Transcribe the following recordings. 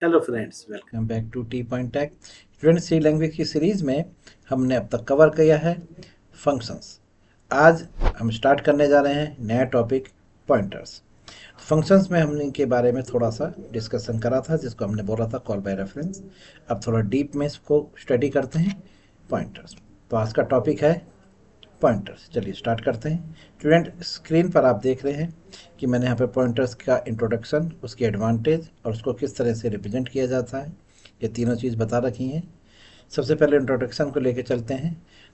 Hello friends, welcome back to T point tech. Student C language की series में हमने अब तक कवर किया है फंक्शंस। आज हम स्टार्ट करने जा रहे हैं नया टॉपिक, पॉइंटर्स। फंक्शंस में हमने इनके बारे में थोड़ा सा डिस्कशन करा था, जिसको हमने बोला था कॉल बाय रेफरेंस। अब थोड़ा डीप में इसको स्टडी करते हैं, पॉइंटर्स। तो आज का टॉपिक है पॉइंटर्स। चलिए स्टार्ट करते हैं। स्टूडेंट, स्क्रीन पर आप देख रहे हैं कि मैंने यहाँ पे पॉइंटर्स का इंट्रोडक्शन, उसकी एडवांटेज और उसको किस तरह से रिप्रेजेंट किया जाता है, ये तीनों चीज़ बता रखी हैं। सबसे पहले इंट्रोडक्शन को लेके चलते हैं।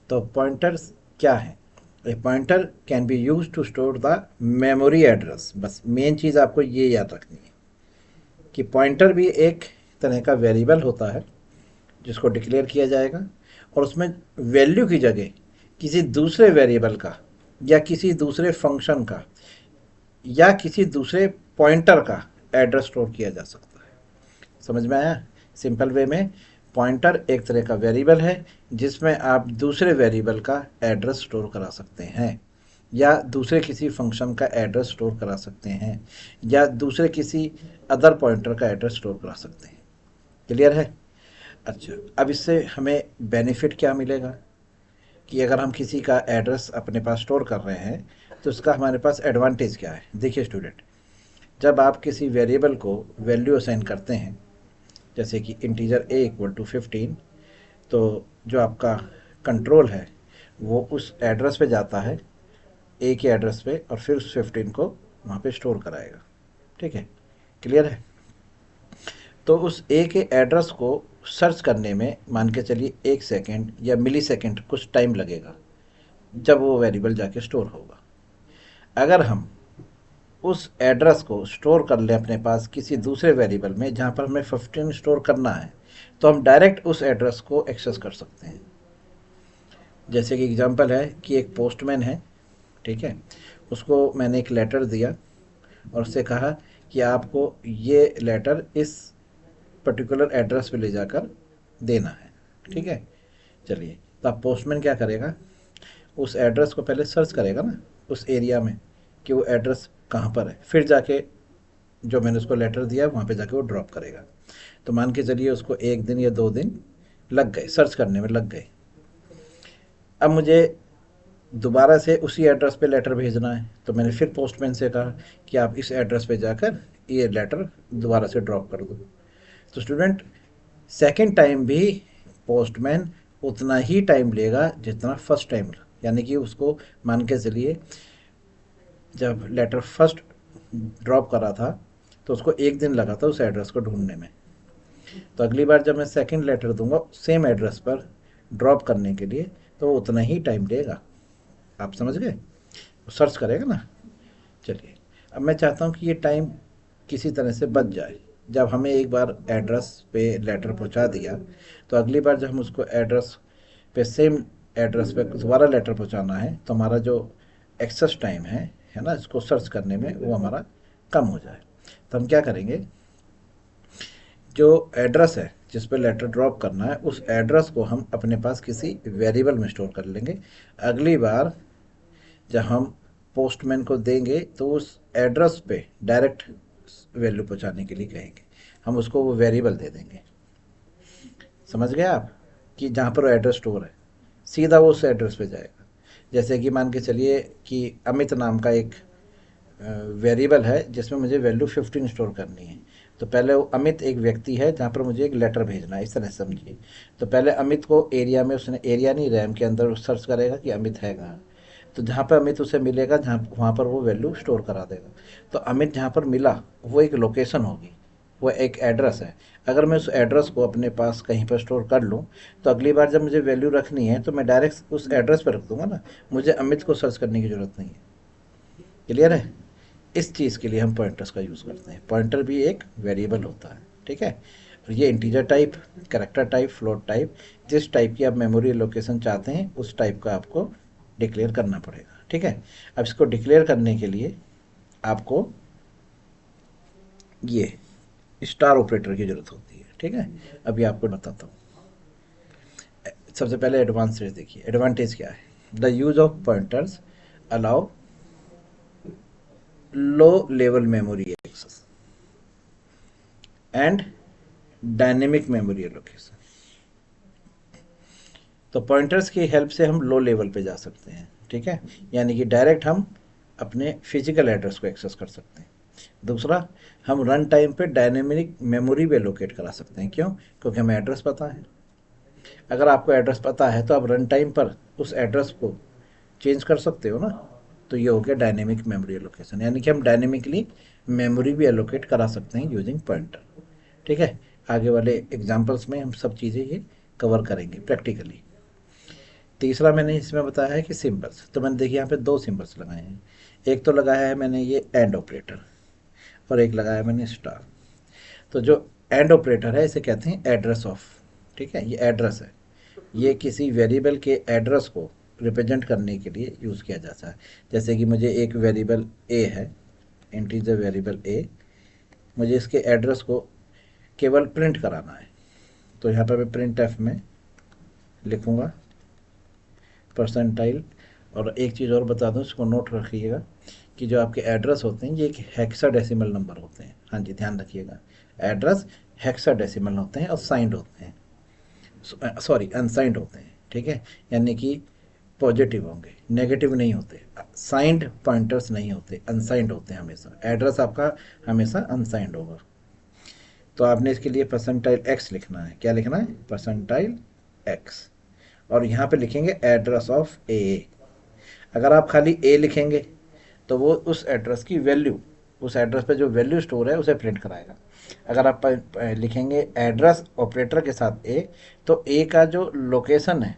तो पॉइंटर्स क्या है? A pointer can be use to store the memory address. बस मेन चीज़ आपको ये याद रखनी है कि पॉइंटर भी एक तरह का वेरिएबल होता है जिसको डिक्लेयर किया जाएगा, और उसमें वैल्यू की जगह किसी दूसरे वेरिएबल का या किसी दूसरे फंक्शन का या किसी दूसरे पॉइंटर का एड्रेस स्टोर किया जा सकता है। समझ में आया? सिंपल वे में पॉइंटर एक तरह का वेरिएबल है जिसमें आप दूसरे वेरिएबल का एड्रेस स्टोर करा सकते हैं, या दूसरे किसी फंक्शन का एड्रेस स्टोर करा सकते हैं, या दूसरे किसी अदर पॉइंटर का एड्रेस स्टोर करा सकते हैं। क्लियर है? अच्छा, अब इससे हमें बेनिफिट क्या मिलेगा कि अगर हम किसी का एड्रेस अपने पास स्टोर कर रहे हैं तो उसका हमारे पास एडवांटेज क्या है। देखिए स्टूडेंट, जब आप किसी वेरिएबल को वैल्यू असाइन करते हैं, जैसे कि इंटीजर ए इक्वल टू 15, तो जो आपका कंट्रोल है वो उस एड्रेस पे जाता है, ए के एड्रेस पे, और फिर उस 15 को वहाँ पे स्टोर कराएगा। ठीक है? क्लियर है? तो उस ए के एड्रेस को सर्च करने में मान के चलिए 1 सेकेंड या मिली सेकेंड कुछ टाइम लगेगा जब वो वेरिएबल जाके स्टोर होगा। अगर हम उस एड्रेस को स्टोर कर लें अपने पास किसी दूसरे वेरिएबल में जहाँ पर हमें 15 स्टोर करना है, तो हम डायरेक्ट उस एड्रेस को एक्सेस कर सकते हैं। जैसे कि एग्जांपल है कि एक पोस्टमैन है, ठीक है, उसको मैंने एक लेटर दिया और उससे कहा कि आपको ये लेटर इस पर्टिकुलर एड्रेस पे ले जाकर देना है। ठीक है? चलिए, तो अब पोस्टमैन क्या करेगा, उस एड्रेस को पहले सर्च करेगा ना उस एरिया में कि वो एड्रेस कहाँ पर है, फिर जाके जो मैंने उसको लेटर दिया वहाँ पे जाके वो ड्रॉप करेगा। तो मान के चलिए उसको 1 दिन या 2 दिन लग गए, सर्च करने में लग गए। अब मुझे दोबारा से उसी एड्रेस पे लेटर भेजना है, तो मैंने फिर पोस्टमैन से कहा कि आप इस एड्रेस पे जाकर ये लेटर दोबारा से ड्रॉप कर दो। तो स्टूडेंट, सेकेंड टाइम भी पोस्टमैन उतना ही टाइम लेगा जितना फर्स्ट टाइम, यानी कि उसको मान के चलिए जब लेटर फर्स्ट ड्रॉप करा था तो उसको 1 दिन लगा था उस एड्रेस को ढूंढने में। तो अगली बार जब मैं सेकंड लेटर दूंगा सेम एड्रेस पर ड्रॉप करने के लिए, तो वो उतना ही टाइम लेगा। आप समझ गए? वो सर्च करेगा ना। चलिए, अब मैं चाहता हूँ कि ये टाइम किसी तरह से बच जाए। जब हमें एक बार एड्रेस पे लेटर पहुँचा दिया, तो अगली बार जब हम उसको एड्रेस पे सेम एड्रेस पे दोबारा लेटर पहुँचाना है, तो हमारा जो एक्सेस टाइम है ना, इसको सर्च करने में वो हमारा कम हो जाए। तो हम क्या करेंगे, जो एड्रेस है जिस पर लेटर ड्रॉप करना है उस एड्रेस को हम अपने पास किसी वेरिएबल में स्टोर कर लेंगे। अगली बार जब हम पोस्टमैन को देंगे तो उस एड्रेस पे डायरेक्ट वैल्यू पहुंचाने के लिए कहेंगे, हम उसको वो वेरिएबल दे देंगे। समझ गए आप? कि जहाँ पर वो एड्रेस स्टोर है सीधा वो उस एड्रेस पे जाएगा। जैसे कि मान के चलिए कि अमित नाम का एक वेरिएबल है जिसमें मुझे वैल्यू 15 स्टोर करनी है। तो पहले वो अमित एक व्यक्ति है जहाँ पर मुझे एक लेटर भेजना है, इस तरह से समझिए। तो पहले अमित को एरिया में, उसने एरिया नहीं रैम के अंदर सर्च करेगा कि अमित है कहाँ। तो जहाँ पर अमित उसे मिलेगा, जहाँ वहाँ पर वो वैल्यू स्टोर करा देगा। तो अमित जहाँ पर मिला वो एक लोकेशन होगी, वो एक एड्रेस है। अगर मैं उस एड्रेस को अपने पास कहीं पर स्टोर कर लूँ, तो अगली बार जब मुझे वैल्यू रखनी है तो मैं डायरेक्ट उस एड्रेस पर रख दूंगा ना, मुझे अमित को सर्च करने की ज़रूरत नहीं है। क्लियर है? इस चीज़ के लिए हम पॉइंटर्स का यूज़ करते हैं। पॉइंटर भी एक वेरिएबल होता है, ठीक है। और ये integer type, character type, float type, जिस टाइप की आप मेमोरी लोकेशन चाहते हैं उस टाइप का आपको डिक्लेयर करना पड़ेगा। ठीक है? अब इसको डिक्लेयर करने के लिए आपको ये स्टार ऑपरेटर की ज़रूरत होती है। ठीक है? अभी आपको बताता हूँ। सबसे पहले एडवांस देखिए, एडवांटेज क्या है। The use of pointers allow low level memory access and dynamic memory allocation. तो पॉइंटर्स की हेल्प से हम लो लेवल पे जा सकते हैं, ठीक है, यानी कि डायरेक्ट हम अपने फिजिकल एड्रेस को एक्सेस कर सकते हैं। दूसरा, हम रन टाइम पे डायनेमिक मेमोरी भी एलोकेट करा सकते हैं। क्यों? क्योंकि हमें एड्रेस पता है। अगर आपको एड्रेस पता है तो आप रन टाइम पर उस एड्रेस को चेंज कर सकते हो ना। तो ये हो गया डायनेमिक मेमोरी एलोकेशन, यानी कि हम डायनेमिकली मेमोरी भी एलोकेट करा सकते हैं यूजिंग पॉइंटर, ठीक है। आगे वाले एग्जांपल्स में हम सब चीज़ें ये कवर करेंगे प्रैक्टिकली। तीसरा मैंने इसमें बताया है कि सिंबल्स, तो मैंने देखिए यहाँ पे दो सिंबल्स लगाए हैं। एक तो लगाया है मैंने ये एंड ऑपरेटर और एक लगाया मैंने स्टार। तो जो एंड ऑपरेटर है इसे कहते हैं एड्रेस ऑफ, ठीक है, ये एड्रेस है। ये किसी वेरिएबल के एड्रेस को रिप्रेजेंट करने के लिए यूज़ किया जाता है। जैसे कि मुझे एक वेरिएबल ए है, इंटीजर वेरिएबल ए, मुझे इसके एड्रेस को केवल प्रिंट कराना है। तो यहाँ पर मैं प्रिंट एफ में लिखूँगा परसेंटाइल। और एक चीज़ और बता दूँ, इसको नोट रखिएगा कि जो आपके एड्रेस होते हैं ये एक हेक्साडेसिमल नंबर होते हैं। हाँ जी, ध्यान रखिएगा, एड्रेस हेक्साडेसिमल होते हैं और साइंड होते हैं, सॉरी अनसाइंड होते हैं, ठीक है, यानी कि पॉजिटिव होंगे, नेगेटिव नहीं होते। साइंड पॉइंटर्स नहीं होते, अनसाइंड होते हैं हमेशा। एड्रेस आपका हमेशा अनसाइंड होगा। तो आपने इसके लिए परसेंटाइल एक्स लिखना है। क्या लिखना है? Percentile x. और यहाँ पे लिखेंगे एड्रेस ऑफ ए। अगर आप खाली ए लिखेंगे तो वो उस एड्रेस की वैल्यू, उस एड्रेस पे जो वैल्यू स्टोर है उसे प्रिंट कराएगा। अगर आप लिखेंगे एड्रेस ऑपरेटर के साथ ए, तो ए का जो लोकेशन है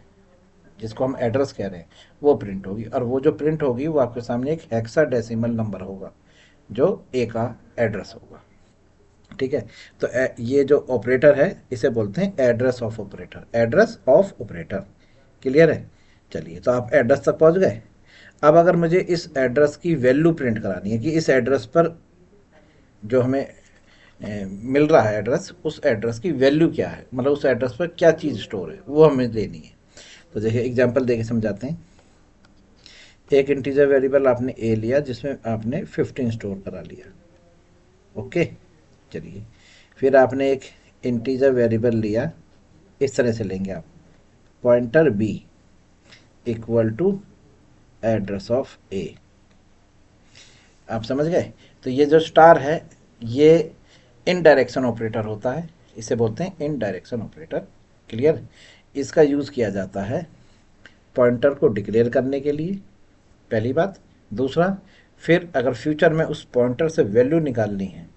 जिसको हम एड्रेस कह रहे हैं वो प्रिंट होगी, और वो जो प्रिंट होगी वो आपके सामने एक हेक्साडेसिमल नंबर होगा जो ए का एड्रेस होगा, ठीक है। तो ये जो ऑपरेटर है इसे बोलते हैं address of operator, address of operator. Clear है? चलिए, तो आप एड्रेस तक पहुंच गए। अब अगर मुझे इस एड्रेस की वैल्यू प्रिंट करानी है कि इस एड्रेस पर जो हमें मिल रहा है एड्रेस, उस एड्रेस की वैल्यू क्या है, मतलब उस एड्रेस पर क्या चीज़ स्टोर है, वो हमें लेनी है। तो देखिए एग्जांपल देके समझाते हैं। एक इंटीजर वेरिएबल आपने ए लिया जिसमें आपने 15 स्टोर करा लिया, ओके। चलिए, फिर आपने एक इंटीजर वेरिएबल लिया, इस तरह से लेंगे आप, pointer b equal to address of a. आप समझ गए? तो ये जो स्टार है ये इन डायरेक्शन ऑपरेटर होता है, इसे बोलते हैं इन डायरेक्शन ऑपरेटर। क्लियर? इसका यूज़ किया जाता है पॉइंटर को डिक्लेयर करने के लिए, पहली बात। दूसरा, फिर अगर फ्यूचर में उस पॉइंटर से वैल्यू निकालनी है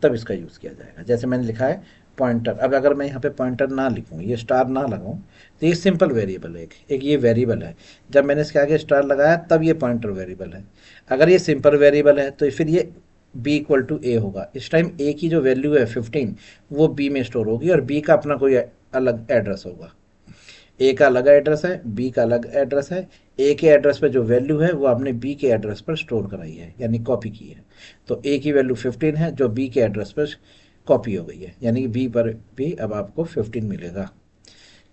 तब इसका यूज़ किया जाएगा। जैसे मैंने लिखा है पॉइंटर, अब अगर मैं यहाँ पे पॉइंटर ना लिखूँ, ये स्टार ना लगाऊँ, तो ये सिंपल वेरिएबल है, एक ये वेरिएबल है। जब मैंने इसके आगे स्टार लगाया तब ये पॉइंटर वेरिएबल है। अगर ये सिंपल वेरिएबल है तो फिर ये बी इक्वल टू ए होगा। इस टाइम ए की जो वैल्यू है 15 वो बी में स्टोर होगी और बी का अपना कोई अलग एड्रेस होगा। ए का अलग एड्रेस है, बी का अलग एड्रेस है। ए के एड्रेस पे जो वैल्यू है वो आपने बी के एड्रेस पर स्टोर कराई है, यानी कॉपी की है। तो ए की वैल्यू 15 है जो बी के एड्रेस पर कॉपी हो गई है, यानी कि बी पर भी अब आपको 15 मिलेगा।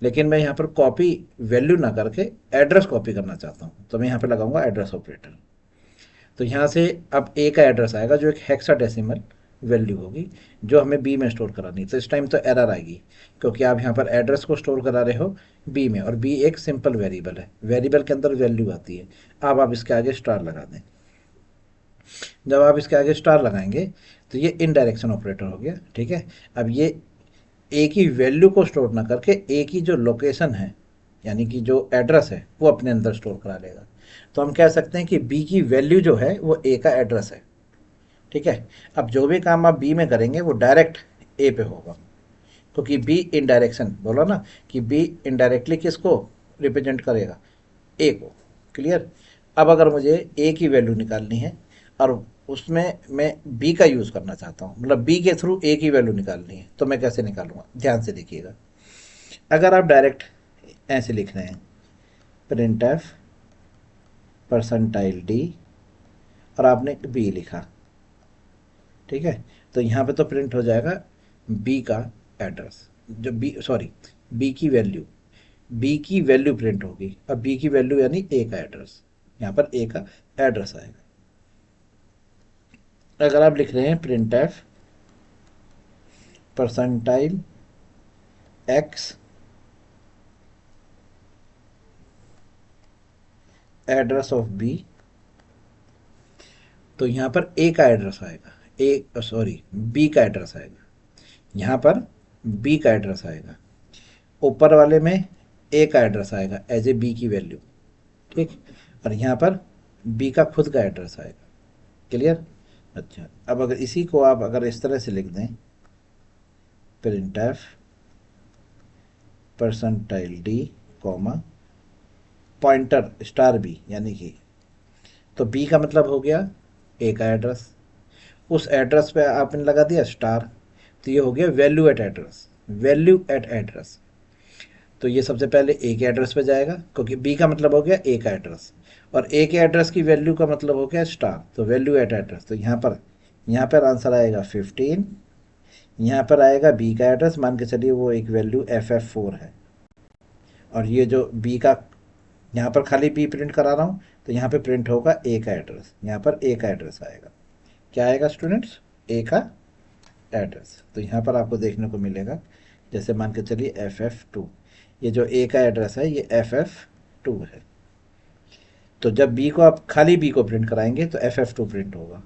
लेकिन मैं यहाँ पर कॉपी वैल्यू ना करके एड्रेस कॉपी करना चाहता हूँ, तो मैं यहाँ पर लगाऊंगा एड्रेस ऑपरेटर। तो यहाँ से अब ए का एड्रेस आएगा जो एक हेक्साडेसिमल वैल्यू होगी जो हमें बी में स्टोर करानी है। तो इस टाइम तो एरर आएगी क्योंकि आप यहाँ पर एड्रेस को स्टोर करा रहे हो बी में, और बी एक सिंपल वेरिएबल है, वेरिएबल के अंदर वैल्यू आती है। अब आप इसके आगे स्टार लगा दें। जब आप इसके आगे स्टार लगाएंगे तो ये इन डायरेक्शन ऑपरेटर हो गया, ठीक है। अब ये ए की वैल्यू को स्टोर ना करके ए की जो लोकेशन है यानी कि जो एड्रेस है वो अपने अंदर स्टोर करा लेगा। तो हम कह सकते हैं कि बी की वैल्यू जो है वो ए का एड्रेस है, ठीक है। अब जो भी काम आप बी में करेंगे वो डायरेक्ट ए पे होगा, क्योंकि बी इनडायरेक्शन बोला ना कि बी इनडायरेक्टली किसको रिप्रेजेंट करेगा? ए को। क्लियर? अब अगर मुझे ए की वैल्यू निकालनी है और उसमें मैं बी का यूज़ करना चाहता हूँ, मतलब बी के थ्रू ए की वैल्यू निकालनी है, तो मैं कैसे निकालूंगा? ध्यान से देखिएगा। अगर आप डायरेक्ट ऐसे लिख रहे हैं प्रिंट एफ परसेंटाइल डी और आपने बी लिखा, ठीक है, तो यहाँ पे तो प्रिंट हो जाएगा बी का एड्रेस, जो बी की वैल्यू प्रिंट होगी। अब बी की वैल्यू यानी ए का एड्रेस, यहाँ पर ए का एड्रेस आएगा। अगर आप लिख रहे हैं print F percentile X address of B, तो यहाँ पर ए का एड्रेस आएगा, ए सॉरी बी का एड्रेस आएगा, यहाँ पर बी का एड्रेस आएगा, ऊपर वाले में ए का एड्रेस आएगा एज ए बी की वैल्यू, ठीक, और यहाँ पर बी का खुद का एड्रेस आएगा। क्लियर? अच्छा, अब अगर इसी को आप अगर इस तरह से लिख दें, print F percentile D comma pointer star B, यानी कि तो बी का मतलब हो गया ए का एड्रेस, उस एड्रेस पे आपने लगा दिया स्टार, तो ये हो गया value eight address, value eight address. तो ये सबसे पहले ए के एड्रेस पे जाएगा, क्योंकि बी का मतलब हो गया ए का एड्रेस, और ए के एड्रेस की वैल्यू का मतलब हो गया स्टार, तो वैल्यू एट एड्रेस। तो यहाँ पर आंसर आएगा 15, यहाँ पर आएगा बी का एड्रेस, मान के चलिए वो एक वैल्यू FF4 है, और ये जो बी का यहाँ पर खाली बी प्रिंट करा रहा हूँ, तो यहाँ पे प्रिंट होगा ए का एड्रेस, यहाँ पर ए का एड्रेस आएगा। क्या आएगा स्टूडेंट्स? ए का एड्रेस। तो यहाँ पर आपको देखने को मिलेगा, जैसे मान के चलिए FF2, ये जो ए का एड्रेस है ये FF2 है, तो जब बी को आप खाली बी को प्रिंट कराएंगे तो FF2 प्रिंट होगा,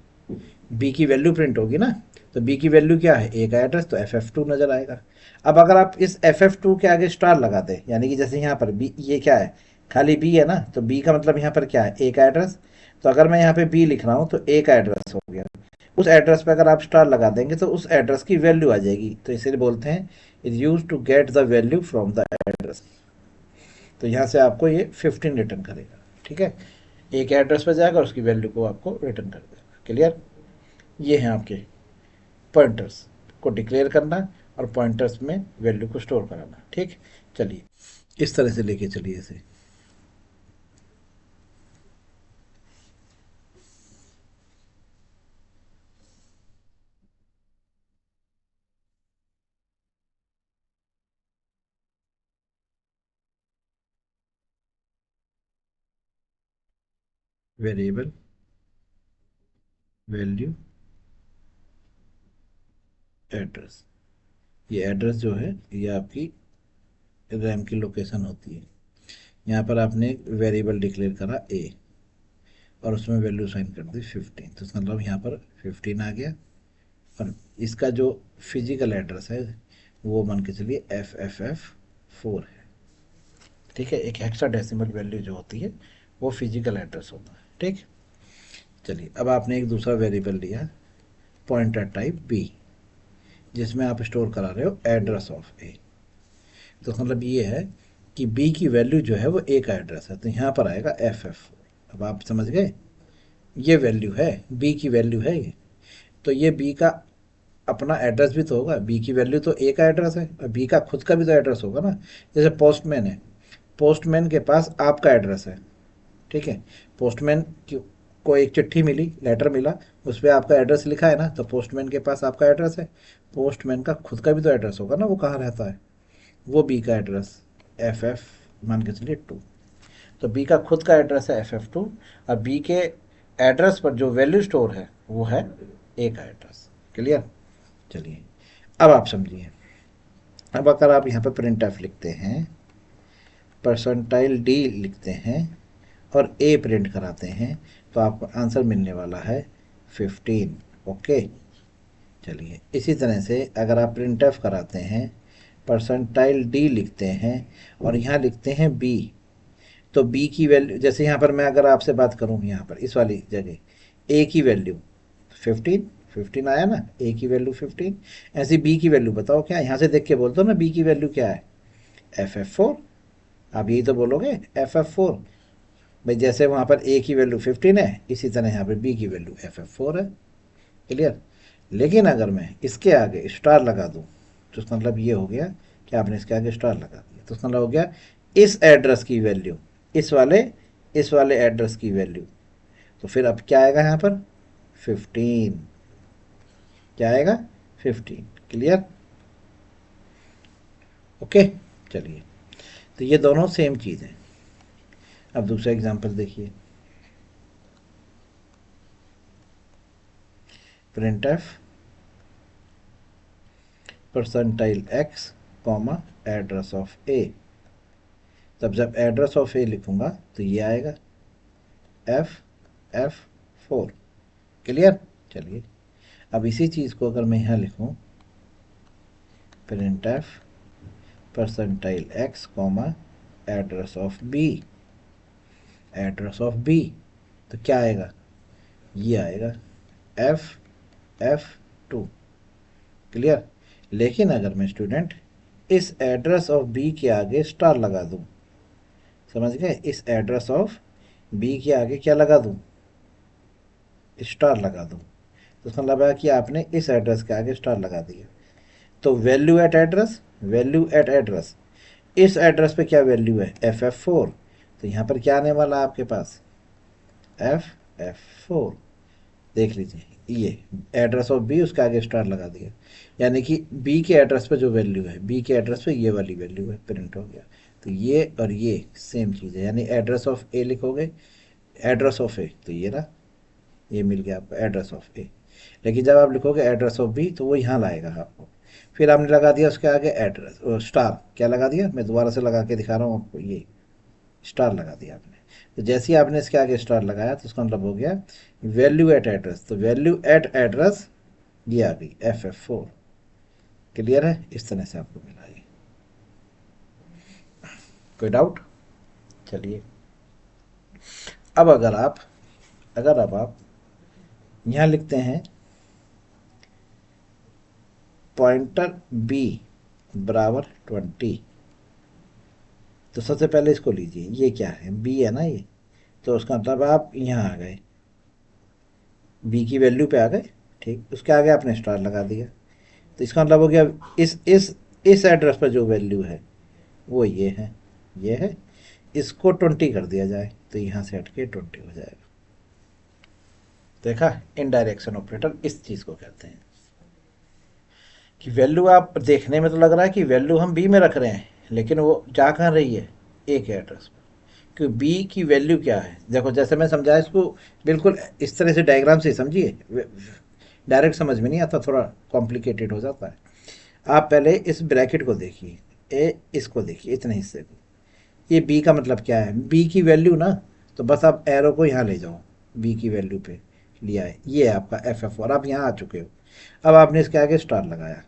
बी की वैल्यू प्रिंट होगी ना, तो बी की वैल्यू क्या है? ए का एड्रेस, तो FF2 नज़र आएगा। अब अगर आप इस FF2 के आगे स्टार लगा दें, यानी कि जैसे यहाँ पर बी, ये क्या है? खाली बी है ना, तो बी का मतलब यहाँ पर क्या है? ए का एड्रेस। तो अगर मैं यहाँ पे बी लिख रहा हूँ तो ए का एड्रेस हो गया, उस एड्रेस पे अगर आप स्टार लगा देंगे तो उस एड्रेस की वैल्यू आ जाएगी, तो इसीलिए बोलते हैं is use to get the value from the address. तो यहाँ से आपको ये 15 रिटर्न करेगा, ठीक है, एक एड्रेस पे जाएगा और उसकी वैल्यू को आपको रिटर्न कर देगा। क्लियर? ये हैं आपके पॉइंटर्स को डिक्लेयर करना और पॉइंटर्स में वैल्यू को स्टोर कराना। ठीक, चलिए इस तरह से लेके चलिए इसे। वेरिएबल वैल्यू एड्रेस, ये एड्रेस जो है ये आपकी रैम की लोकेशन होती है। यहाँ पर आपने एक वेरिएबल डिक्लेयर करा ए और उसमें वैल्यू साइन कर दी 15, तो इसका मतलब यहाँ पर 15 आ गया, और इसका जो फिजिकल एड्रेस है वो मान के चलिए FFF4 है। ठीक है, एक हेक्साडेसिमल वैल्यू जो होती है वो फिजिकल एड्रेस होता है। ठीक, चलिए अब आपने एक दूसरा वेरिएबल लिया पॉइंटर टाइप बी, जिसमें आप स्टोर करा रहे हो एड्रेस ऑफ ए, तो मतलब ये है कि बी की वैल्यू जो है वो ए का एड्रेस है, तो यहाँ पर आएगा FF4। अब आप समझ गए, ये वैल्यू है बी की वैल्यू है ये, तो ये बी का अपना एड्रेस भी तो होगा, बी की वैल्यू तो ए का एड्रेस है और बी का खुद का भी तो एड्रेस होगा ना। जैसे पोस्टमैन है, पोस्टमैन के पास आपका एड्रेस है, ठीक है, पोस्टमैन को एक चिट्ठी मिली, लेटर मिला, उस पर आपका एड्रेस लिखा है ना, तो पोस्टमैन के पास आपका एड्रेस है, पोस्टमैन का खुद का भी तो एड्रेस होगा ना, वो कहाँ रहता है, वो बी का एड्रेस FF मान के चलिए 2, तो बी का खुद का एड्रेस है FF2, और बी के एड्रेस पर जो वैल्यू स्टोर है वो है ए का एड्रेस। क्लियर? चलिए अब आप समझिए, अब अगर आप यहाँ पर प्रिंट एफ लिखते हैं, परसेंटाइल डी लिखते हैं और ए प्रिंट कराते हैं, तो आपको आंसर मिलने वाला है 15। ओके, चलिए इसी तरह से अगर आप प्रिंट एफ कराते हैं, परसेंटाइल डी लिखते हैं और यहाँ लिखते हैं बी, तो बी की वैल्यू, जैसे यहाँ पर मैं अगर आपसे बात करूँ, यहाँ पर इस वाली जगह ए की वैल्यू 15 आया ना, ए की वैल्यू 15, ऐसी बी की वैल्यू बताओ क्या, यहाँ से देख के बोलते हो ना बी की वैल्यू क्या है? FF4। आप यही तो बोलोगे FF4, भाई जैसे वहाँ पर ए की वैल्यू 15 है, इसी तरह यहाँ पर बी की वैल्यू FF4 है। क्लियर? लेकिन अगर मैं इसके आगे स्टार लगा दूँ, तो उसका मतलब ये हो गया कि आपने इसके आगे स्टार लगा दिया, तो उसका मतलब हो गया इस एड्रेस की वैल्यू, इस वाले एड्रेस की वैल्यू, तो फिर अब क्या आएगा यहाँ पर? 15। क्या आएगा? 15। क्लियर? ओके, चलिए, तो ये दोनों सेम चीज़ है। अब दूसरा एग्जांपल देखिए, print F percentile x comma address of a. तब जब एड्रेस ऑफ ए लिखूंगा तो ये आएगा F4। क्लियर। चलिए अब इसी चीज़ को अगर मैं यहाँ लिखूँ print F percentile x comma address of B, address of B, तो क्या आएगा, ये आएगा F2। क्लियर। लेकिन अगर मैं स्टूडेंट इस एड्रेस ऑफ बी के आगे स्टार लगा दूं, समझ गए, इस एड्रेस ऑफ बी के आगे क्या लगा दूं, स्टार लगा दूं, तो इसका मतलब है कि आपने इस एड्रेस के आगे स्टार लगा दिया। तो value eight address, value eight address, इस एड्रेस पे क्या वैल्यू है FF4, तो यहाँ पर क्या आने वाला आपके पास FF4। देख लीजिए ये एड्रेस ऑफ बी, उसके आगे स्टार लगा दिया, यानी कि बी के एड्रेस पे जो वैल्यू है, बी के एड्रेस पे ये वाली वैल्यू है, प्रिंट हो गया। तो ये और ये सेम चीज़ है, यानी एड्रेस ऑफ ए लिखोगे, एड्रेस ऑफ ए, तो ये ना, ये मिल गया आपको एड्रेस ऑफ ए। लेकिन जब आप लिखोगे एड्रेस ऑफ बी तो वो यहाँ लाएगा आपको। फिर आपने लगा दिया उसके आगे एड्रेस स्टार, क्या लगा दिया, मैं दोबारा से लगा के दिखा रहा हूँ आपको, ये स्टार लगा दिया आपने। तो जैसे ही आपने इसके आगे स्टार लगाया तो उसका मतलब हो गया वैल्यू एट एड्रेस, तो वैल्यू एट एड्रेस ये आ गई FF4। क्लियर है, इस तरह से आपको मिला ये। कोई डाउट। चलिए अब अगर आप यहाँ लिखते हैं पॉइंटर b बराबर 20, तो सबसे पहले इसको लीजिए, ये क्या है, b है ना ये, तो उसका मतलब आप यहाँ आ गए, b की वैल्यू पे आ गए, ठीक, उसके आगे आपने स्टार लगा दिया, तो इसका मतलब हो गया इस एड्रेस पर जो वैल्यू है वो ये है, इसको 20 कर दिया जाए तो यहाँ से हट के 20 हो जाएगा। देखा, इनडायरेक्शन ऑपरेटर इस चीज़ को कहते हैं कि वैल्यू, आप देखने में तो लग रहा है कि वैल्यू हम बी में रख रहे हैं, लेकिन वो जा कहाँ रही है, ए के एड्रेस पर। कि बी की वैल्यू क्या है, देखो जैसे मैं समझाया इसको बिल्कुल इस तरह से डायग्राम से समझिए, डायरेक्ट समझ में नहीं आता, थोड़ा कॉम्प्लिकेटेड हो जाता है। आप पहले इस ब्रैकेट को देखिए, इसको देखिए, इतने हिस्से को, ये बी का मतलब क्या है, बी की वैल्यू ना, तो बस आप एरो को यहाँ ले जाओ, बी की वैल्यू पे लिया है, ये है आपका FF4, आप यहाँ आ चुके हो। अब आपने इसके आगे स्टार लगाया,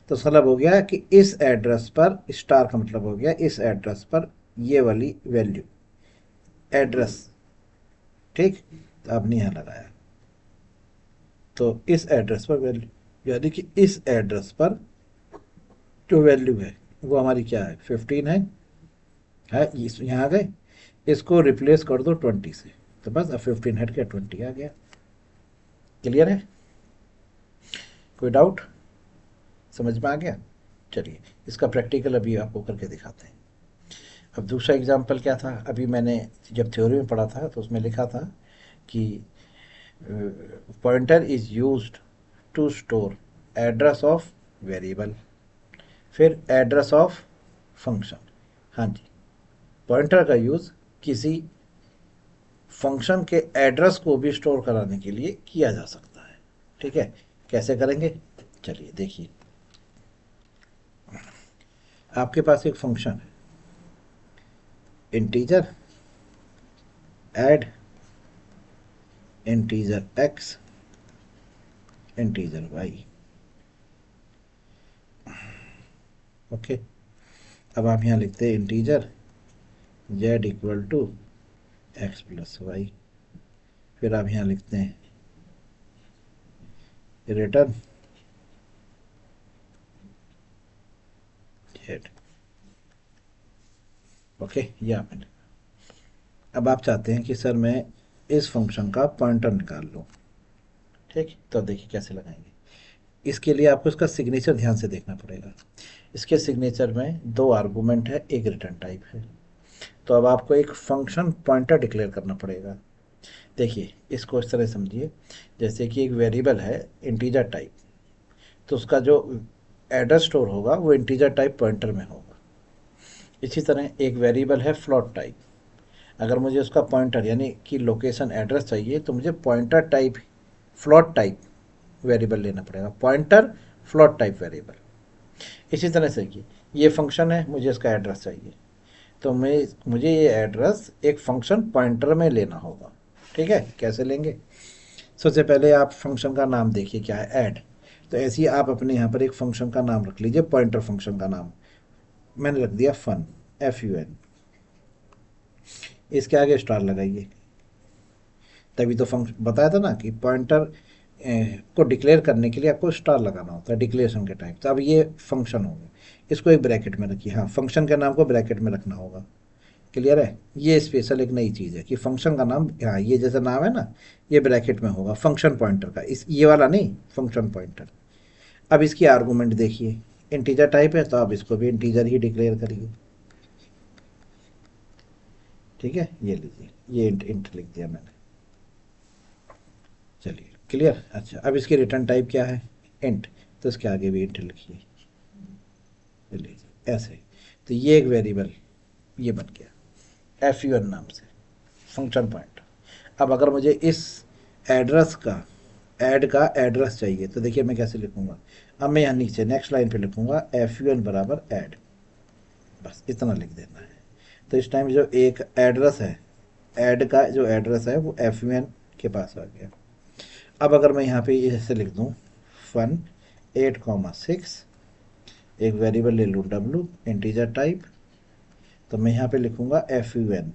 तो मतलब हो गया कि इस एड्रेस पर, स्टार का मतलब हो गया इस एड्रेस पर ये वाली वैल्यू, एड्रेस, ठीक, तो आपने यहाँ लगाया, तो इस एड्रेस पर वैल्यू, यानी कि इस एड्रेस पर जो वैल्यू है वो हमारी क्या है, 15 है इस यहाँ आ गए, इसको रिप्लेस कर दो 20 से, तो बस अब 15 हट के 20 आ गया। क्लियर है, कोई डाउट, समझ में आ गया। चलिए इसका प्रैक्टिकल अभी आपको करके दिखाते हैं। अब दूसरा एग्जाम्पल क्या था, अभी मैंने जब थ्योरी में पढ़ा था तो उसमें लिखा था कि pointer is used to store address of variable, फिर एड्रेस ऑफ फंक्शन। हाँ जी, पॉइंटर का यूज़ किसी फंक्शन के एड्रेस को भी स्टोर कराने के लिए किया जा सकता है। ठीक है, कैसे करेंगे, चलिए देखिए। आपके पास एक फंक्शन है integer add integer x integer y। Okay, अब आप यहाँ लिखते हैं integer z equal to X plus Y, फिर आप यहाँ लिखते हैं रिटर्न z। ओके, ये आपने, अब आप चाहते हैं कि सर मैं इस फंक्शन का पॉइंटर निकाल लूँ, ठीक, तो देखिए कैसे लगाएंगे। इसके लिए आपको इसका सिग्नेचर ध्यान से देखना पड़ेगा। इसके सिग्नेचर में 2 आर्गूमेंट है, एक रिटर्न टाइप है। तो अब आपको एक फंक्शन पॉइंटर डिक्लेयर करना पड़ेगा। देखिए इसको इस तरह समझिए, जैसे कि एक वेरिएबल है इंटीजर टाइप, तो उसका जो एड्रेस स्टोर होगा वो इंटीजर टाइप पॉइंटर में होगा। इसी तरह एक वेरिएबल है फ्लोट टाइप, अगर मुझे उसका पॉइंटर यानी कि लोकेशन एड्रेस चाहिए तो मुझे pointer type float type variable लेना पड़ेगा, पॉइंटर फ्लोट टाइप वेरिएबल। इसी तरह से कि ये फंक्शन है, मुझे इसका एड्रेस चाहिए, तो मुझे ये एड्रेस एक फंक्शन पॉइंटर में लेना होगा। ठीक है, कैसे लेंगे? सबसे पहले आप फंक्शन का नाम देखिए क्या है, ऐड। तो ऐसे ही आप अपने यहाँ पर एक फंक्शन का नाम रख लीजिए, पॉइंटर फंक्शन का नाम मैंने रख दिया फन, FUN। इसके आगे स्टार लगाइए, तभी तो फंक्शन बताया था ना कि पॉइंटर को डिक्लेयर करने के लिए आपको स्टार लगाना होता है डिक्लेरेशन के टाइम। तो अब ये फंक्शन हो गया, इसको एक ब्रैकेट में रखिए। हाँ, फंक्शन के नाम को ब्रैकेट में रखना होगा। क्लियर है? ये स्पेशल एक नई चीज़ है कि फंक्शन का नाम, हाँ ये जैसा नाम है ना, ये ब्रैकेट में होगा फंक्शन पॉइंटर का, इस ये वाला नहीं, फंक्शन पॉइंटर। अब इसकी आर्गूमेंट देखिए, इंटीजर टाइप है तो आप इसको भी इंटीजर ही डिक्लेयर करिए। ठीक है, ये लीजिए, ये इंट लिख दिया मैंने। चलिए क्लियर। अच्छा, अब इसकी रिटर्न टाइप क्या है? इंट। तो इसके आगे भी इंट लिखिए, चलिए ऐसे। तो ये एक वेरिएबल ये बन गया FUN नाम से, फंक्शन पॉइंट। अब अगर मुझे इस एड्रेस का ऐड का एड्रेस चाहिए तो देखिए मैं कैसे लिखूंगा। अब मैं यहाँ नीचे नेक्स्ट लाइन पे लिखूंगा FUN बराबर ऐड, बस इतना लिख देना है। तो इस टाइम जो एक एड्रेस है, ऐड का जो एड्रेस है वो FUN के पास आ गया। अब अगर मैं यहाँ पे ऐसे लिख दूँ फन 8,6, एक वेरिएबल ले लूँ W इंटीजर टाइप, तो मैं यहाँ पे लिखूँगा FUN।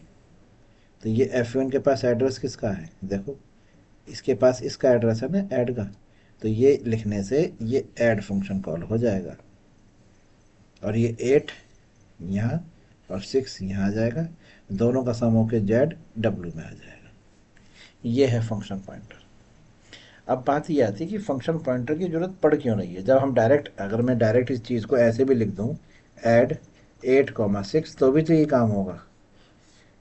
तो ये FUN के पास एड्रेस किसका है? देखो इसके पास इसका एड्रेस है ना ऐड का, तो ये लिखने से ये ऐड फंक्शन कॉल हो जाएगा। और ये 8 यहाँ और 6 यहाँ आ जाएगा, दोनों का सम होकर ZW में आ जाएगा। ये है फंक्शन पॉइंटर। अब बात ये आती है कि फंक्शन पॉइंटर की ज़रूरत पड़ क्यों रही है, जब हम डायरेक्ट, अगर मैं डायरेक्ट इस चीज़ को ऐसे भी लिख दूँ ऐड 8,6 तो भी तो ये काम होगा।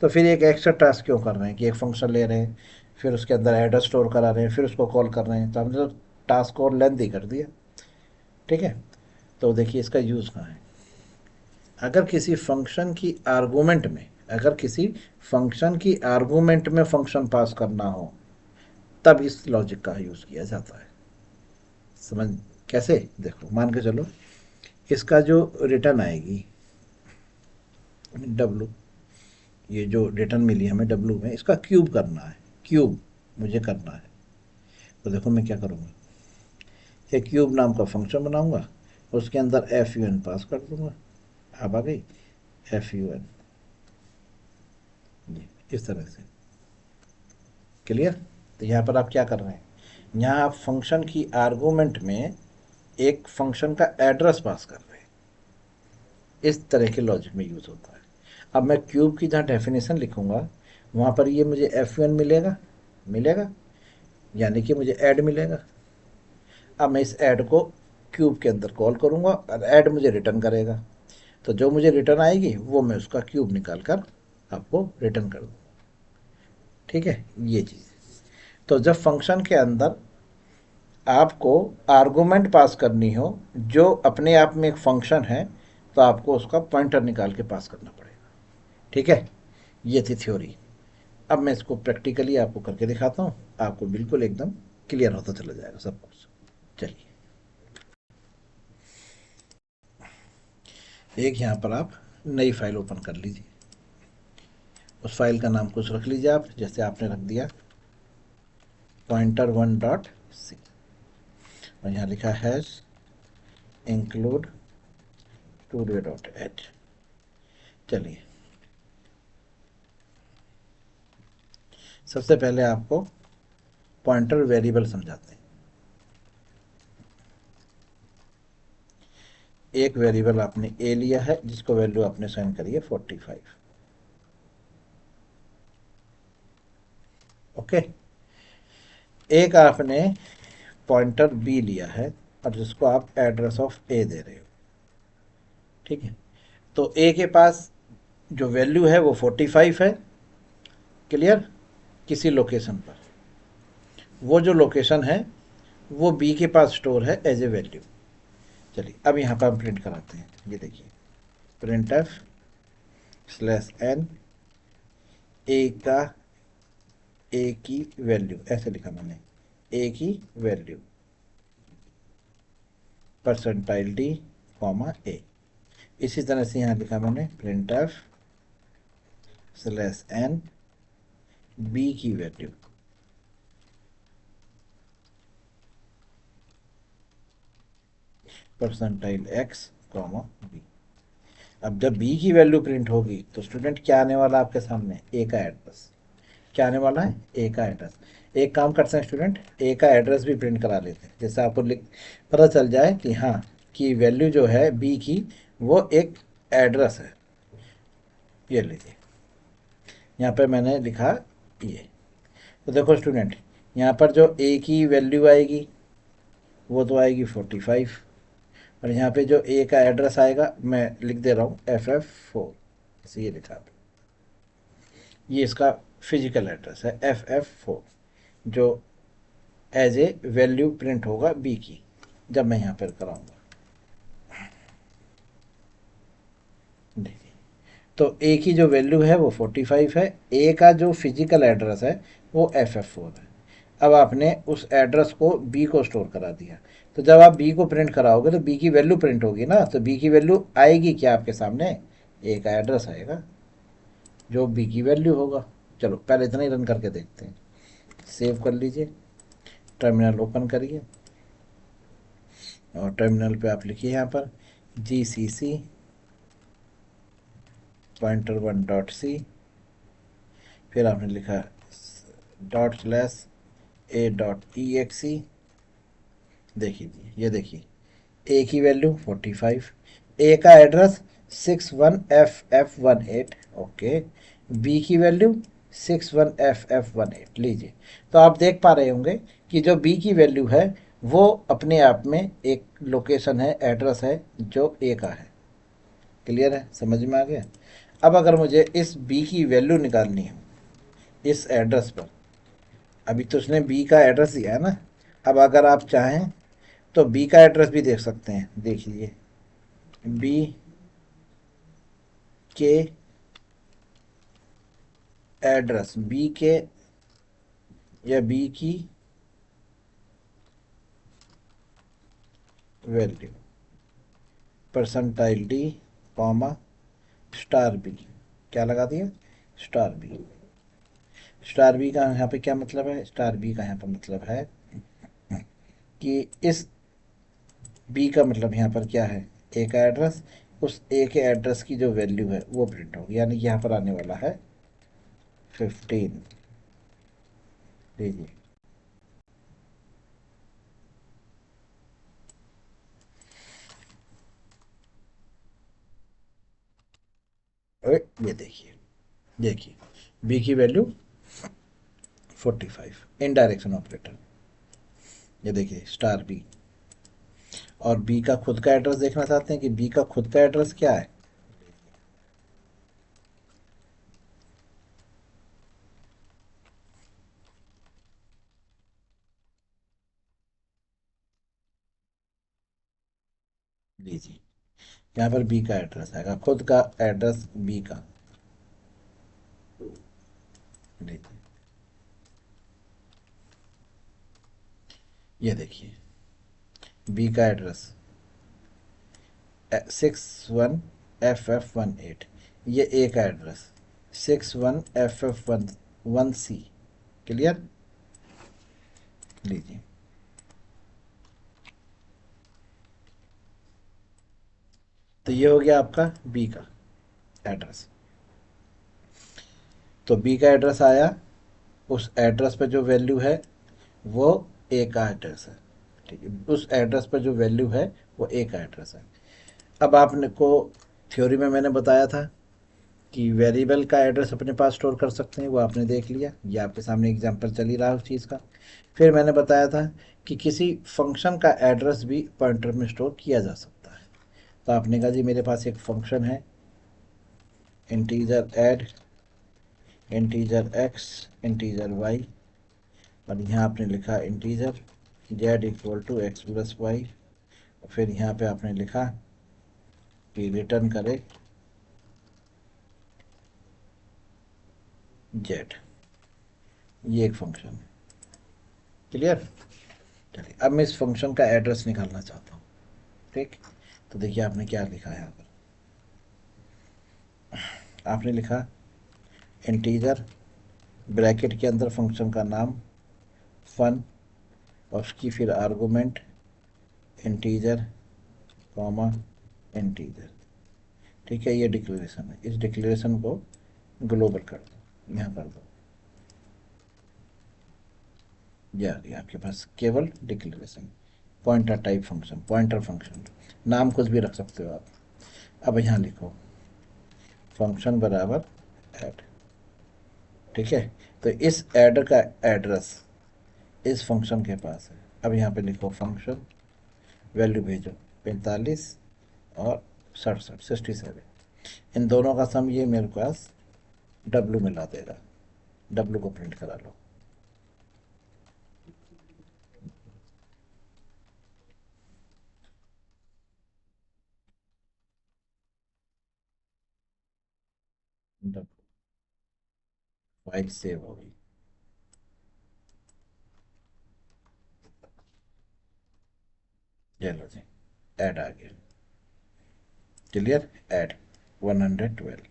तो फिर एक एक्स्ट्रा टास्क क्यों कर रहे हैं कि एक फंक्शन ले रहे हैं, फिर उसके अंदर एड्रेस स्टोर करा रहे हैं, फिर उसको कॉल कर रहे हैं, तो हमने तो टास्क और लेंथी कर दिया। ठीक है, तो देखिए इसका यूज़ कहाँ है। अगर किसी फंक्शन की आर्गूमेंट में, अगर किसी फंक्शन की आर्गूमेंट में फंक्शन पास करना हो तब इस लॉजिक का यूज़ किया जाता है। समझ कैसे? देखो मान के चलो इसका जो रिटर्न आएगी W, ये जो रिटर्न मिली हमें W में, इसका क्यूब करना है, क्यूब मुझे करना है। तो देखो मैं क्या करूँगा, एक क्यूब नाम का फंक्शन बनाऊंगा, उसके अंदर FUN पास कर दूंगा। अब आ गई FUN, इस तरह से। क्लियर? तो यहाँ पर आप क्या कर रहे हैं, यहाँ आप फंक्शन की आर्गूमेंट में एक फंक्शन का एड्रेस पास कर रहे हैं। इस तरह के लॉजिक में यूज़ होता है। अब मैं क्यूब की जहाँ डेफिनेशन लिखूँगा वहाँ पर ये मुझे FUN मिलेगा, मिलेगा यानी कि मुझे ऐड मिलेगा। अब मैं इस ऐड को क्यूब के अंदर कॉल करूँगा और ऐड मुझे रिटर्न करेगा, तो जो मुझे रिटर्न आएगी वो मैं उसका क्यूब निकाल कर आपको रिटर्न कर दूँगा। ठीक है, ये चीज़। तो जब फंक्शन के अंदर आपको आर्गुमेंट पास करनी हो जो अपने आप में एक फंक्शन है, तो आपको उसका पॉइंटर निकाल के पास करना पड़ेगा। ठीक है, ये थी थ्योरी। अब मैं इसको प्रैक्टिकली आपको करके दिखाता हूँ, आपको बिल्कुल एकदम क्लियर होता चला जाएगा सब कुछ। चलिए, एक यहाँ पर आप नई फाइल ओपन कर लीजिए, उस फाइल का नाम कुछ रख लीजिए आप, जैसे आपने रख दिया pointer1.c और यहाँ लिखा हैश इंक्लूड studio.h। चलिए, सबसे पहले आपको पॉइंटर वेरिएबल समझाते हैं। एक वेरिएबल आपने a लिया है जिसको वैल्यू आपने साइन करी है 45। ओके, एक आपने पॉइंटर b लिया है और जिसको आप एड्रेस ऑफ a दे रहे हो। ठीक है, तो a के पास जो वैल्यू है वो 45 है। क्लियर? किसी लोकेशन पर, वो जो लोकेशन है वो b के पास स्टोर है एज ए वैल्यू। चलिए अब यहाँ पर हम प्रिंट कराते हैं, ये देखिए printf/n a की वैल्यू, ऐसे लिखा मैंने a की वैल्यू %d कॉमा ए। इसी तरह से यहाँ लिखा मैंने print F slash n b की value percentile x comma b. अब जब बी की वैल्यू प्रिंट होगी तो स्टूडेंट क्या आने वाला आपके सामने, ए का एड्रेस। क्या आने वाला है, ए का एड्रेस। एक काम करते हैं स्टूडेंट, ए का एड्रेस भी प्रिंट करा लेते हैं, जैसे आपको लिख पता चल जाए कि हाँ कि वैल्यू जो है बी की वो एक एड्रेस है। ये लीजिए, यहाँ पे मैंने लिखा ये। तो देखो स्टूडेंट, यहाँ पर जो ए की वैल्यू आएगी वो तो आएगी 45, और यहाँ पे जो ए का एड्रेस आएगा मैं लिख दे रहा हूँ FF4, ऐसे ये लिखा। ये इसका फिजिकल एड्रेस है FF4, जो एज ए वैल्यू प्रिंट होगा बी की जब मैं यहाँ पर कराऊंगा। देखिए, तो ए की जो वैल्यू है वो 45 है, ए का जो फिजिकल एड्रेस है वो FF4 है। अब आपने उस एड्रेस को बी को स्टोर करा दिया, तो जब आप बी को प्रिंट कराओगे तो बी की वैल्यू प्रिंट होगी ना, तो बी की वैल्यू आएगी क्या आपके सामने, ए का एड्रेस आएगा जो बी की वैल्यू होगा। चलो पहले इतना ही रन करके देखते हैं। सेव कर लीजिए, टर्मिनल ओपन करिए और टर्मिनल पे आप लिखिए यहाँ पर GCC pointer1.c, फिर आपने लिखा ./a.exe। देखिए ये देखिए, ए की वैल्यू 45, ए का एड्रेस 61FF18, ओके, बी की वैल्यू 61FF18। लीजिए, तो आप देख पा रहे होंगे कि जो बी की वैल्यू है वो अपने आप में एक लोकेशन है, एड्रेस है जो ए का है। क्लियर है, समझ में आ गया। अब अगर मुझे इस बी की वैल्यू निकालनी हो इस एड्रेस पर, अभी तो उसने बी का एड्रेस दिया है ना, अब अगर आप चाहें तो बी का एड्रेस भी देख सकते हैं। देखिए, बी के एड्रेस, बी के या बी की value percentile D comma star B. क्या लगा दिया, स्टार बी। स्टार बी का यहाँ पे क्या मतलब है, स्टार बी का यहाँ पर मतलब है कि इस बी का मतलब यहाँ पर क्या है, ए का एड्रेस, उस ए के एड्रेस की जो वैल्यू है वो प्रिंट होगी, यानी कि यहाँ पर आने वाला है 15। लीजिए, और ये देखिए, देखिए बी की वैल्यू 45, इन डायरेक्शन ऑपरेटर। ये देखिए स्टार बी। और बी का खुद का एड्रेस देखना चाहते हैं कि बी का खुद का एड्रेस क्या है। लीजिए, यहाँ पर बी का एड्रेस आएगा, खुद का एड्रेस बी का। लीजिए, ये देखिए बी का एड्रेस 61FF18, ये ए का एड्रेस 61FF11C। क्लियर। लीजिए, तो ये हो गया आपका बी का एड्रेस। तो बी का एड्रेस आया, उस एड्रेस पर जो वैल्यू है वो ए का एड्रेस है। ठीक है, उस एड्रेस पर जो वैल्यू है वो ए का एड्रेस है। अब आपने को थ्योरी में मैंने बताया था कि वेरिएबल का एड्रेस अपने पास स्टोर कर सकते हैं, वो आपने देख लिया, ये आपके सामने एग्जांपल चल ही रहा है उस चीज़ का। फिर मैंने बताया था कि किसी फंक्शन का एड्रेस भी पॉइंटर में स्टोर किया जा सकता है। तो आपने कहा जी मेरे पास एक फंक्शन है integer add, integer X, integer Y, और यहाँ आपने लिखा integer Z equal to X plus Y. फिर यहाँ पे आपने लिखा कि रिटर्न करे जेड। ये एक फंक्शन है। क्लियर। चलिए, अब मैं इस फंक्शन का एड्रेस निकालना चाहता हूँ। ठीक, तो देखिए आपने क्या लिखा है यहाँ पर, आपने लिखा इंटीजर ब्रैकेट के अंदर फंक्शन का नाम फन और उसकी फिर आर्गुमेंट इंटीजर कॉमा इंटीजर। ठीक है, ये डिक्लेरेशन है, इस डिक्लेरेशन को ग्लोबल कर दो, यहाँ कर दो, ये आ गया आपके पास केवल declaration. Pointer type function, pointer function, नाम कुछ भी रख सकते हो आप। अब यहाँ लिखो फंक्शन बराबर ऐड। ठीक है, तो इस ऐड का एड्रेस इस फंक्शन के पास है। अब यहाँ पे लिखो फंक्शन वैल्यू भेजो 45 और 67। इन दोनों का सम ये मेरे पास डब्लू में ला देगा, डब्लू को प्रिंट करा लो। डब्लू फाइल सेव होगी। चलो जी, ऐड आ गया, क्लियर, ऐड 112,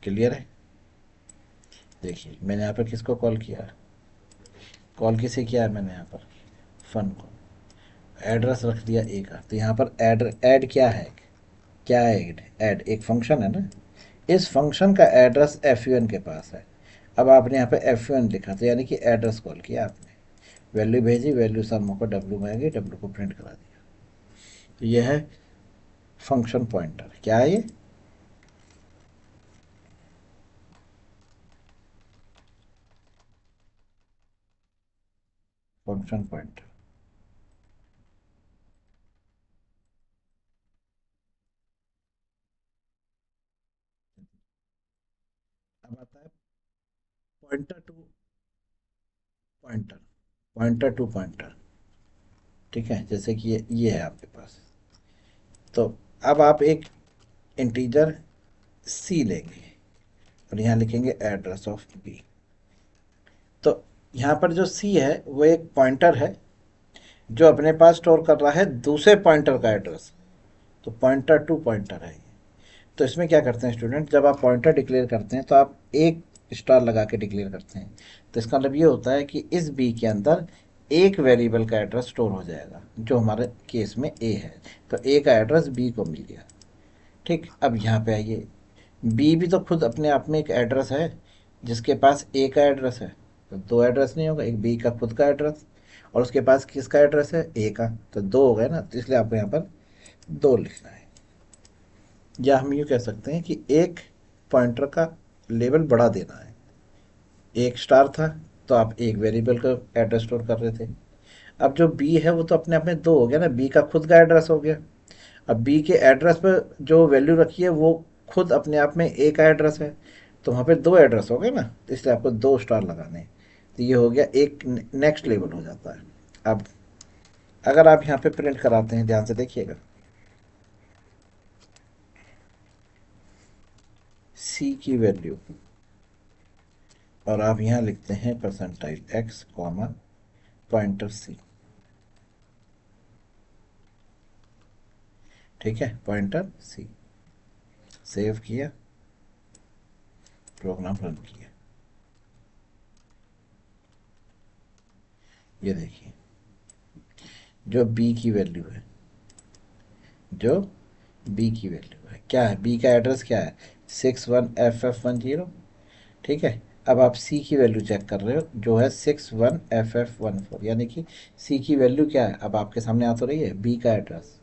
क्लियर है। देखिए मैंने यहाँ पर किसको कॉल किया, कॉल किसे किया है मैंने यहाँ पर, फन को। एड्रेस रख दिया ए का, तो यहाँ पर ऐड, ऐड क्या है, क्या है ऐड, ऐड एक फंक्शन है ना, इस फंक्शन का एड्रेस एफ यू एन के पास है। अब आपने यहाँ पे एफ यू एन लिखा, तो यानी कि एड्रेस कॉल किया आपने, वैल्यू भेजी, वैल्यू सम को डब्लू में आ गई, डब्लू को प्रिंट करा दिया। तो यह है फंक्शन पॉइंटर। क्या है ये, फंक्शन पॉइंटर। अब आता है pointer to pointer, pointer to pointer. ठीक है, जैसे कि ये है आपके पास। तो अब आप एक इंटीजर सी लेंगे और यहाँ लिखेंगे एड्रेस ऑफ बी। तो यहाँ पर जो सी है वो एक पॉइंटर है जो अपने पास स्टोर कर रहा है दूसरे पॉइंटर का एड्रेस। तो पॉइंटर टू पॉइंटर है ये। तो इसमें क्या करते हैं स्टूडेंट, जब आप पॉइंटर डिक्लेयर करते हैं तो आप एक स्टार लगा के डिक्लेयर करते हैं। तो इसका मतलब ये होता है कि इस बी के अंदर एक वेरिएबल का एड्रेस स्टोर हो जाएगा, जो हमारे केस में ए है। तो ए का एड्रेस बी को मिल गया। ठीक, अब यहाँ पे आइए, बी भी तो खुद अपने आप में एक एड्रेस है, जिसके पास ए का एड्रेस है। तो दो एड्रेस नहीं होगा, एक बी का खुद का एड्रेस और उसके पास किसका एड्रेस है, ए का, तो दो हो गए ना। तो इसलिए आपको यहाँ पर दो लिखना है। या हम यूँ कह सकते हैं कि एक पॉइंटर का लेवल बढ़ा देना है। एक स्टार था तो आप एक वेरिएबल का एड्रेस स्टोर कर रहे थे। अब जो बी है वो तो अपने आप में दो हो गया ना, बी का खुद का एड्रेस हो गया। अब बी के एड्रेस पर जो वैल्यू रखी है वो खुद अपने आप में ए का एड्रेस है। तो वहाँ पे दो एड्रेस हो गए ना, तो इसलिए आपको दो स्टार लगाने हैं। तो ये हो गया एक, नेक्स्ट लेवल हो जाता है। अब अगर आप यहाँ पे प्रिंट कराते हैं, ध्यान से देखिएगा, सी की वैल्यू और आप यहाँ लिखते हैं परसेंटाइल एक्स कॉमा पॉइंटर सी। ठीक है, पॉइंटर सी। सेव किया, प्रोग्राम रन किया। ये देखिए जो बी की वैल्यू है, जो बी की वैल्यू है क्या है, बी का एड्रेस क्या है, 61FF10। ठीक है, अब आप सी की वैल्यू चेक कर रहे हो जो है 61FF14, यानी कि सी की वैल्यू क्या है, अब आपके सामने आ तो रही है बी का एड्रेस।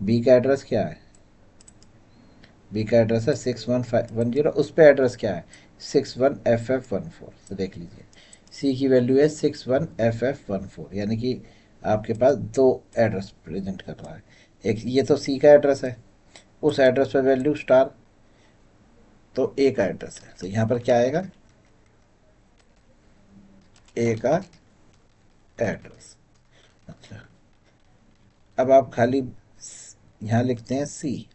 बी का एड्रेस क्या है, बी का एड्रेस है 6110, उस पर एड्रेस क्या है 61FF14। तो देख लीजिए सी की वैल्यू है 61FF14, यानी कि आपके पास दो एड्रेस प्रेजेंट कर रहा है। एक ये तो सी का एड्रेस है, उस एड्रेस पर वैल्यू स्टार, तो ए का एड्रेस है, तो यहाँ पर क्या आएगा, ए का एड्रेस। अच्छा, अब आप खाली यहाँ लिखते हैं सी,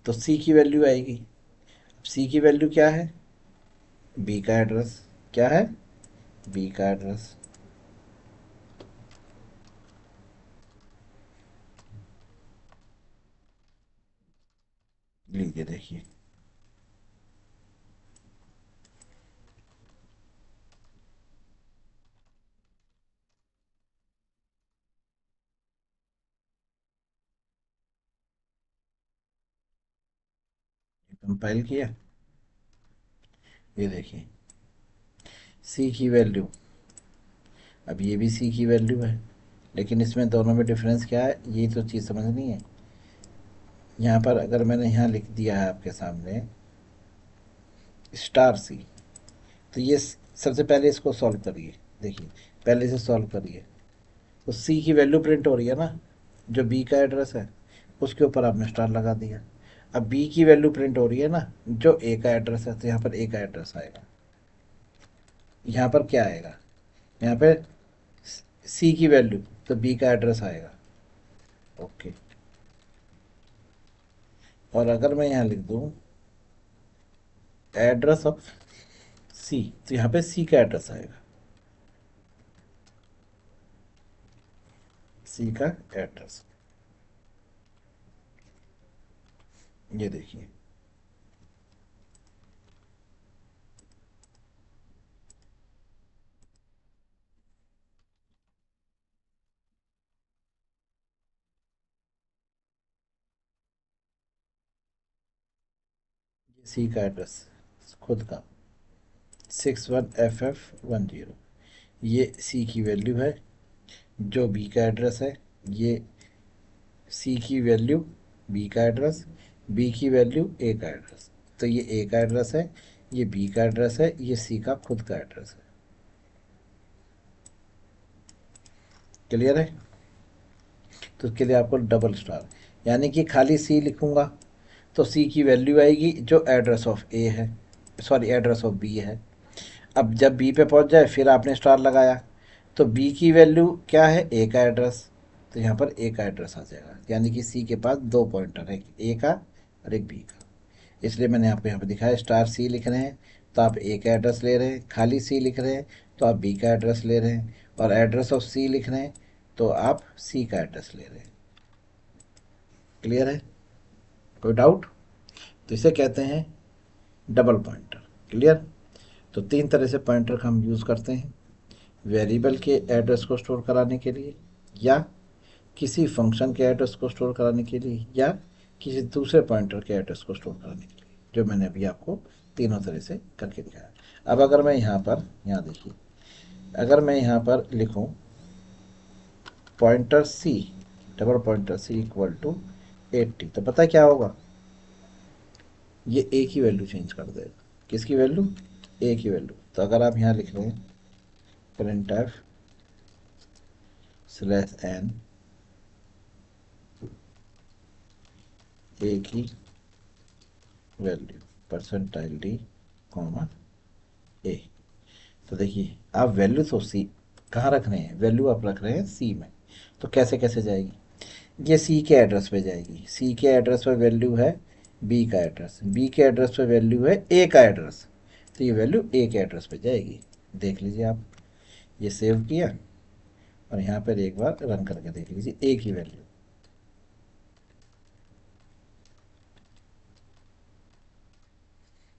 तो सी की वैल्यू आएगी। सी की वैल्यू क्या है, बी का एड्रेस, क्या है, बी का एड्रेस। ये देखिए, कंपाइल किया, ये देखिए सी की वैल्यू, अब ये भी सी की वैल्यू है, लेकिन इसमें दोनों में डिफरेंस क्या है ये तो चीज़ समझनी है। यहाँ पर अगर मैंने यहाँ लिख दिया है आपके सामने स्टार सी, तो ये सबसे पहले इसको सॉल्व करिए, देखिए पहले से सॉल्व करिए, तो सी की वैल्यू प्रिंट हो रही है ना, जो बी का एड्रेस है उसके ऊपर आपने स्टार लगा दिया। अब बी की वैल्यू प्रिंट हो रही है ना, जो ए का एड्रेस है, तो यहाँ पर ए का एड्रेस आएगा। यहाँ पर क्या आएगा, यहाँ पे सी की वैल्यू, तो बी का एड्रेस आएगा। ओके, और अगर मैं यहाँ लिख दूँ एड्रेस ऑफ सी, तो यहाँ पे सी का एड्रेस आएगा, सी का एड्रेस, ये देखिए। सी का एड्रेस खुद का 61FF10, ये सी की वैल्यू है, जो बी का एड्रेस है, ये सी की वैल्यू बी का एड्रेस, बी की वैल्यू ए का एड्रेस, तो ये ए का एड्रेस है, ये बी का एड्रेस है, ये सी का खुद का एड्रेस है। क्लियर है? तो उसके लिए आपको डबल स्टार, यानी कि खाली सी लिखूंगा तो सी की वैल्यू आएगी जो एड्रेस ऑफ ए है, सॉरी एड्रेस ऑफ बी है। अब जब बी पे पहुंच जाए फिर आपने स्टार लगाया, तो बी की वैल्यू क्या है, ए का एड्रेस, तो यहाँ पर ए का एड्रेस आ जाएगा, यानी कि सी के पास दो पॉइंटर है, ए का और एक बी का। इसलिए मैंने आपको यहाँ पर दिखाया स्टार सी लिख रहे हैं तो आप ए का एड्रेस ले रहे हैं, खाली सी लिख रहे हैं तो आप बी का एड्रेस ले रहे हैं, और एड्रेस ऑफ सी लिख रहे हैं तो आप सी का एड्रेस ले रहे हैं। क्लियर है? कोई डाउट? तो इसे कहते हैं डबल पॉइंटर। क्लियर? तो तीन तरह से पॉइंटर का हम यूज़ करते हैं, वेरिएबल के एड्रेस को स्टोर कराने के लिए, या किसी फंक्शन के एड्रेस को स्टोर कराने के लिए, या किसी दूसरे पॉइंटर के एड्रेस को स्टोर कराने के लिए, जो मैंने अभी आपको तीनों तरह से करके दिखाया। अब अगर मैं यहाँ पर, यहाँ देखिए, अगर मैं यहाँ पर लिखूँ pointer C, double pointer C equal to 80, तो पता है क्या होगा, ये ए की वैल्यू चेंज कर देगा। किसकी वैल्यू? ए की वैल्यू। तो अगर आप यहाँ लिख रहे हैं print F slash N A की value percentile D comma A, तो देखिए आप वैल्यू तो सी कहाँ रख रहे हैं, वैल्यू आप रख रहे हैं सी में, तो कैसे कैसे जाएगी, ये सी के एड्रेस पे जाएगी, सी के एड्रेस पे वैल्यू है बी का एड्रेस, बी के एड्रेस पे वैल्यू है ए का एड्रेस, तो ये वैल्यू ए के एड्रेस पे जाएगी। देख लीजिए आप, ये सेव किया और यहाँ पर एक बार रन करके देख लीजिए ए की वैल्यू,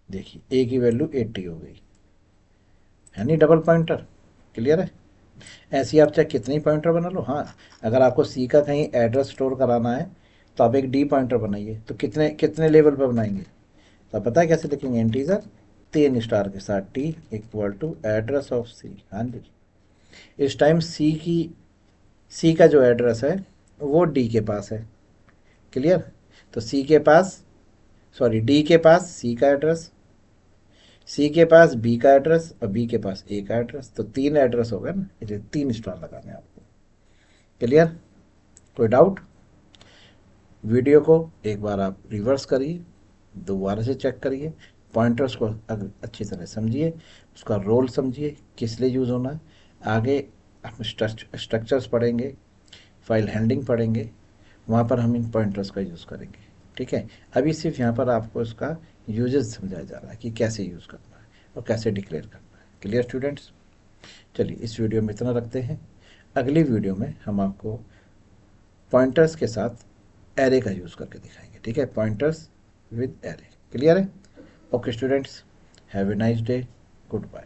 देखिए ए की वैल्यू 80 हो गई, है नहीं डबल पॉइंटर? क्लियर है? ऐसे ही आप चाहे कितनी पॉइंटर बना लो। हाँ, अगर आपको सी का कहीं एड्रेस स्टोर कराना है तो आप एक डी पॉइंटर बनाइए, तो कितने कितने लेवल पर बनाएंगे, तो आप पता है कैसे लिखेंगे, इंटीजर 3 स्टार के साथ, t equal to address of c. हाँ जी, इस टाइम सी का जो एड्रेस है वो डी के पास है। क्लियर? तो सी के पास, सॉरी डी के पास सी का एड्रेस, सी के पास बी का एड्रेस और बी के पास ए का एड्रेस, तो तीन एड्रेस हो गए ना, इसलिए 3 स्टार लगाने हैं आपको। क्लियर? कोई डाउट? वीडियो को एक बार आप रिवर्स करिए, दोबारा से चेक करिए, पॉइंटर्स को अगर अच्छी तरह समझिए, उसका रोल समझिए, किस लिए यूज़ होना है। आगे हम स्ट्रक्चर्स पढ़ेंगे, फाइल हैंडलिंग पढ़ेंगे, वहाँ पर हम इन पॉइंटर्स का यूज़ करेंगे। ठीक है? अभी सिर्फ यहाँ पर आपको इसका यूजेस समझाया जा रहा है कि कैसे यूज़ करना है और कैसे डिक्लेयर करना है। Clear students? चलिए इस वीडियो में इतना रखते हैं, अगली वीडियो में हम आपको पॉइंटर्स के साथ एरे का यूज़ करके दिखाएंगे। ठीक है? Pointers with array. Clear है? Okay students, have a nice day. Goodbye.